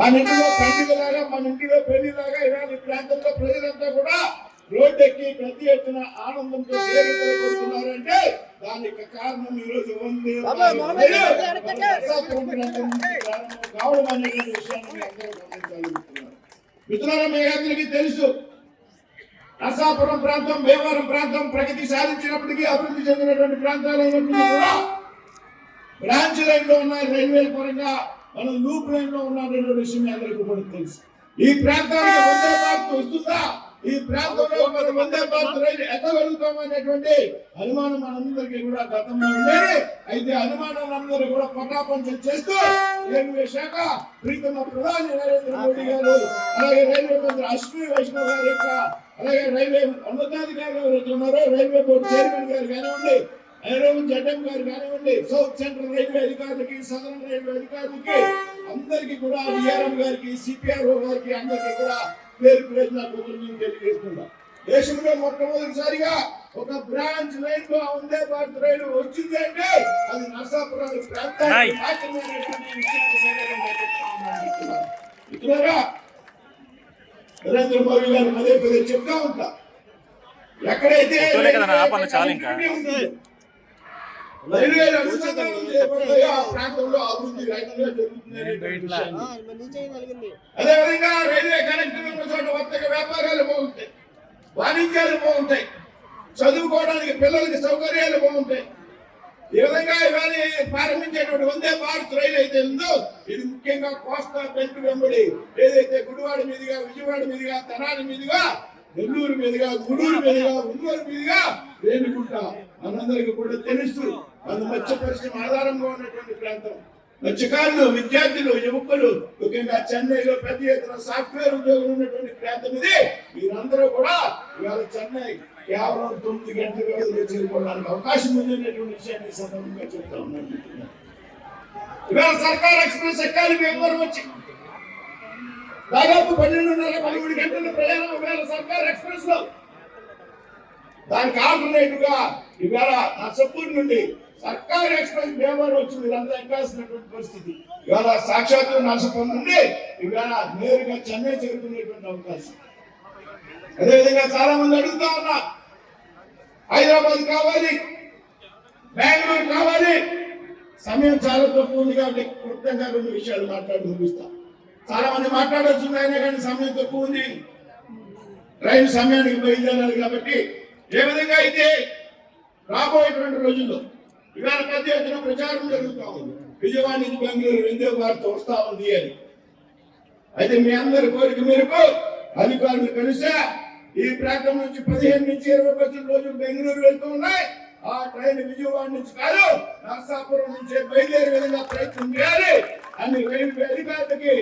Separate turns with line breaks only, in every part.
మన ఇంటిలో పండుగలాగా మన ఇంటిలో పెళ్లిలాగా ఇవాళ ఈ ప్రాంతంలో ప్రజలంతా కూడా రోడ్డెక్కి ప్రతి ఎత్తున ఆనందంతో చేరుకుంటున్నారంటే దానికి కారణం ఈ రోజు కావడం అనేటువంటి విషయాన్ని అందరూ గమనించాలనుకుంటున్నారు. మిత్రులారా, మీ అందరికీ తెలుసు నరసాపురం ప్రాంతం, భీమవరం ప్రాంతం ప్రగతి సాధించినప్పటికీ అభివృద్ధి చెందినటువంటి ప్రాంతాలైనప్పటికీ కూడా బ్రాంచ్ లైన్ లో ఉన్న రైల్వేల పరంగా మనం లూప్ లైన్ లో ఉన్నటువంటి విషయం అందరికీ కూడా తెలుసు. ఈ ప్రాంతానికి వందే భారత్ వస్తుందా, ఈ ప్రాంతంలో మనం వందే భారత్ రైలు ఎక్కగలుగుతాం అనేటువంటి అనుమానం మనందరికీ కూడా గతంలో ఉండేది. అయితే అనుమానాలందరూ కూడా పటాపంచం చేస్తూ రైల్వే శాఖ ప్రీతమ ప్రధాని నరేంద్ర మోడీ గారు, అలాగే రైల్వే మంత్రి అశ్విని వైష్ణవ్ గారి యొక్క, అలాగే రైల్వే ఉన్నతాధికారులు ఎవరైతే ఉన్నారో రైల్వే బోర్డు చైర్మన్ గారు కానివ్వండి, జడ్ఎం గారు కానివ్వండి, సౌత్ సెంట్రల్ రైల్వే అధికారులకి, సదరన్ రైల్వే అధికారులకి అందరికీ కూడా, డిఆర్ఎం గారికి, సిపిఆర్ఓ గారికి అందరికీ కూడా పేరు పేరు తెలియజేస్తున్నా. దేశంలో మొట్టమొదటిసారిగా ఒక బ్రాంచ్ లైన్ లో వందే భారత్ రైలు వచ్చింది అంటే అది నరసాపురం ప్రాంతానికి మాత్రమే. నరేంద్ర మోడీ గారు పదే పదే చెప్తా ఉంటా, ఎక్కడైతే రైల్వేలు అనుసంధానం చేయబడతాయో ఆ ప్రాంతంలో అభివృద్ధి రైతులుగా జరుగుతుంది. అదేవిధంగా రైల్వే కనెక్టింగ్ ఉన్న చోట వర్తక వ్యాపారాలు బాగుంటాయి, వాణిజ్యాలు బాగుంటాయి, చదువుకోవడానికి పిల్లలకి సౌకర్యాలు బాగుంటాయి. ఈ విధంగా ఇవాళ ప్రారంభించేటువంటి వందే భారత్ రైలు అయితే ఉందో ఇది ముఖ్యంగా కోస్తా బెల్ట్ వెంబడి ఏదైతే గుడివాడ మీదుగా, విజయవాడ మీదుగా, తెనాలి మీదుగా, నెల్లూరు మీదుగా, గూడూరు మీదుగా, ఒంగోలు మీదుగా రేణుగుంట మనందరికీ కూడా తెలుసు. మన మత్స్య పరిశ్రమ ఆధారంగా ఉన్నటువంటి ప్రాంతం. మత్స్యకారులు, విద్యార్థులు, యువకులు, ముఖ్యంగా చెన్నైలో పెద్ద ఎత్తున సాఫ్ట్వేర్ ఉద్యోగులు ఉన్నటువంటి ప్రాంతం ఇది. మీరందరూ కూడా ఇవాళ చెన్నై కేవలం 9 గంటల వ్యవధిలో చేరుకోవడానికి అవకాశం ఉందనేటువంటి విషయాన్ని సందర్భంగా చెప్తా ఉన్నాను. ఇవాళ సర్కార్ ఎక్స్ప్రెస్ ఎక్కాలి భీమవరం వచ్చి దాదాపు 12:30-13 గంటల ప్రయాణం ఇవాళ సర్కార్ ఎక్స్ప్రెస్ లో. దానికి ఆల్టర్నేటివ్ గా ఇవాళ నర్సపూర్ నుండి సర్కార్ ఎక్స్ప్రెస్ భీమవరం వచ్చి మీరంతా ఎక్కాల్సినటువంటి పరిస్థితి. ఇవాళ సాక్షాత్తు నర్సపూర్ నుండి ఇవాళ నేరుగా చెన్నై చేరుకునేటువంటి అవకాశం. అదేవిధంగా చాలా మంది అడుగుతా ఉన్నా, హైదరాబాద్ కావాలి, బెంగళూరు కావాలి. సమయం చాలా తక్కువ ఉంది కాబట్టి క్లుప్తంగా 2 విషయాలు మాట్లాడి ముగిస్తాం. చాలా మంది మాట్లాడచ్చు అయినా కానీ సమయం తక్కువ ఉంది, రైలు సమయానికి బయలుదేరాలి. కాబట్టి ఏ విధంగా అయితే రాబోయేటువంటి రోజుల్లో ఇవాళ పెద్ద ఎత్తున ప్రచారం జరుగుతూ ఉంది, విజయవాడ నుంచి బెంగళూరు వందే భారత్ వస్తా ఉంది అని. అయితే మీ అందరి కోరిక మేరకు అధికారులు కలిసా ఈ ప్రాంతం నుంచి 15 నుంచి 20 బస్సులు రోజు బెంగళూరు వెళ్తూ ఉన్నాయి. ఆ ట్రైన్ విజయవాడ నుంచి కాదు నరసాపురం నుంచి బయలుదేరే విధంగా ప్రయత్నం చేయాలి అని రైల్వే అధికారులకి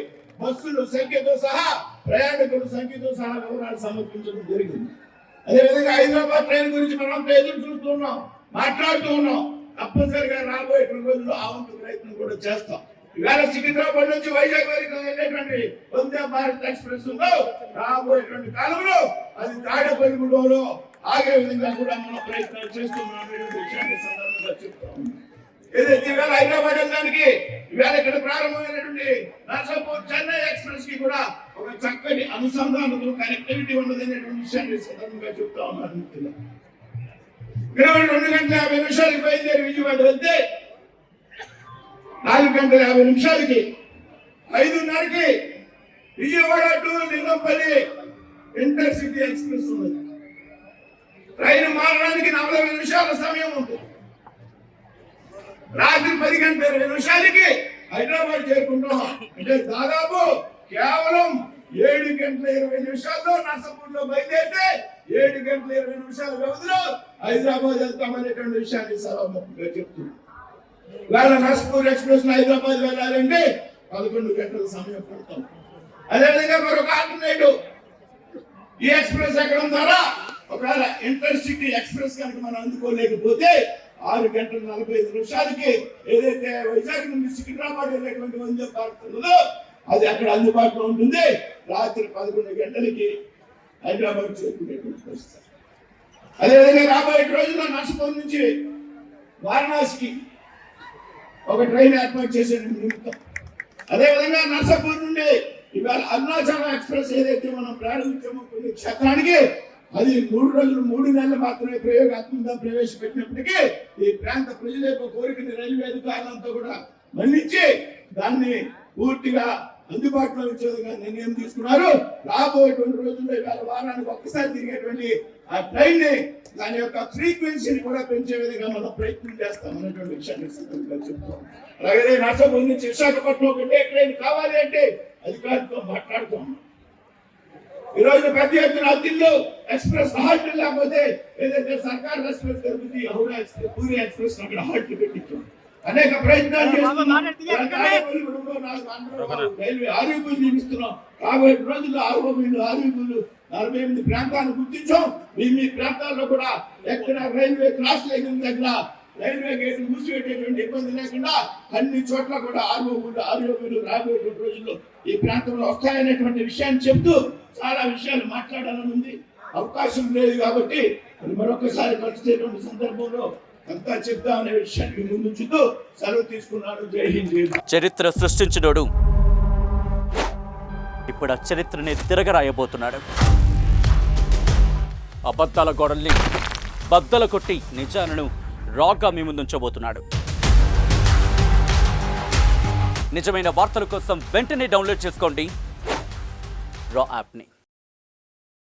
బస్సుల సంఖ్యతో సహా, ప్రయాణికుల సంఖ్యతో సహా వివరాలు సమర్పించడం జరిగింది. అదేవిధంగా హైదరాబాద్ ట్రైన్ గురించి మనం ఎదురు చూస్తూ ఉన్నాం, మాట్లాడుతూ ఉన్నాం. తప్పనిసరిగా రాబోయే రోజుల్లో ఆ వంతు ప్రయత్నం కూడా చేస్తాం. ఇవాళ సికింద్రాబాద్ నుంచి వైజాగ్ వరకు వెళ్ళేటువంటి వందే భారత్ ఎక్స్ప్రెస్ ఉందో రాబోయేటువంటి కాలంలో అది తాడేపల్లిగూడలో ఆగే విధంగా కూడా మనం ప్రయత్నాలు చేస్తున్నాం విషయాన్ని సందర్భంగా చెప్తాం. ఏదైతే ఇవాళ హైదరాబాద్ వెళ్ళడానికి ఇవాళ ఇక్కడ ప్రారంభమైనటువంటి నర్సాపూర్ చెన్నై ఎక్స్ప్రెస్ కి కూడా ఒక చక్కటి అనుసంధానంతో కనెక్టివిటీ ఉన్నది అనేటువంటి విషయాన్ని సందర్భంగా చెప్తా ఉన్నాను. 22:50 బయలుదేరి విజయవాడ వెళ్తే 4:50 5:30 Vijayawada to Lingampally intercity express ఉన్నది. ట్రైన్ మారడానికి 40 నిమిషాల సమయం ఉంటుంది. రాత్రి 10:20 హైదరాబాద్ చేరుకుంటాం. అంటే దాదాపు కేవలం 7:20 నర్సపూర్లో బయలుదేరితే 7:20 వ్యవధిలో హైదరాబాద్ వెళ్తామనేటువంటి విషయాన్ని సభాముఖంగా చెప్తున్నాం. వేళ నర్సపూర్ ఎక్స్ప్రెస్ హైదరాబాద్ వెళ్ళాలంటే 11 గంటల సమయం పడతాం. అదేవిధంగా మరొక ఆల్టర్నేటివ్ ఈ ఎక్స్ప్రెస్ ఎక్కడం ద్వారా ఒకవేళ ఇంటర్సిటీ ఎక్స్ప్రెస్ కనుక మనం అందుకోలేకపోతే 6:45 ఏదైతే వైజాగ్ నుండి సికింద్రాబాద్ వెళ్ళేటువంటి వందే భారత్ ఉందో అది అక్కడ అందుబాటులో ఉంటుంది. రాత్రి 11 గంటలకి హైదరాబాద్ చేరుకునేటువంటి పరిస్థితి. అదేవిధంగా రాబోయే రోజుల్లో నర్సపూర్ నుంచి వారణాసికి ఒక ట్రైన్ ఏర్పాటు చేసే నిమిత్తం అదేవిధంగా నర్సాపూర్ నుండి ఇవాళ అరుణాచలం ఎక్స్ప్రెస్ ఏదైతే మనం ప్రారంభించామో కొన్ని క్షేత్రానికి అది 3 రోజులు 3 నెలలు మాత్రమే ప్రయోగాత్మకంగా ప్రవేశపెట్టినప్పటికీ ఈ ప్రాంత ప్రజల యొక్క కోరికని రైల్వే అధికారులంతా కూడా మన్నించి దాన్ని పూర్తిగా అందుబాటులో ఉంచే విధంగా నిర్ణయం తీసుకున్నారు. రాబోయేటువంటి రోజుల్లో ఇవాళ వారానికి ఒక్కసారి తిరిగేటువంటి ఆ ట్రైన్ ని దాని యొక్క ఫ్రీక్వెన్సీని కూడా పెంచే విధంగా మనం ప్రయత్నం చేస్తాం అనేటువంటి విషయాన్ని సందర్భంగా చెప్తాం. అలాగే నర్సాపూర్ నుంచి విశాఖపట్నం ఒకటే ట్రైన్ కావాలి అంటే అధికారులతో మాట్లాడుతాం. ఈ రోజు పెద్ద ఎత్తున అతిల్లో ఎక్స్ప్రెస్ హాల్ట్ లేకపోతే ఏదైతే సర్కార్ ఎక్స్ప్రెస్ జరుగుతుంది హౌడా ఎక్స్ప్రెస్ పూరి ఎక్స్ప్రెస్ అక్కడ హాల్ట్ పెట్టించాం. అనేక ప్రయత్నాలు చేస్తున్నాం. రైల్వే ఆర్యూబీలు నియమిస్తున్నాం. రాబోయే రోజుల్లో ఆర్యూబీలు 48 ప్రాంతాలను గుర్తించాం. మీ ప్రాంతాల్లో కూడా ఎక్కడ రైల్వే క్రాస్ లైన్ దగ్గర రైల్వే గేట్లు మూసిపెట్టేటువంటి ఇబ్బంది లేకుండా అన్ని చోట్ల కూడా ఆర్యూబీలు రాబోయే రోజుల్లో ఈ ప్రాంతంలో వస్తాయనేటువంటి విషయాన్ని చెప్తూ చాలా విషయాలు మాట్లాడాలని ఉంది. అవకాశం లేదు కాబట్టి మరొకసారి కలిసేటువంటి సందర్భంలో అంతా చెప్తామనే విషయాన్ని ముందుంచుతూ సెలవు తీసుకున్నాడు. జై హింద్.
చరిత్ర సృష్టించినోడు ఇప్పుడు ఆ చరిత్రని తిరగరాయబోతున్నాడు. అబద్ధాల గోడల్ని బద్దలు కొట్టి నిజాలను రాగా మీ ముందుంచబోతున్నాడు. నిజమైన వార్తల కోసం వెంటనే డౌన్లోడ్ చేసుకోండి రా యాప్ని.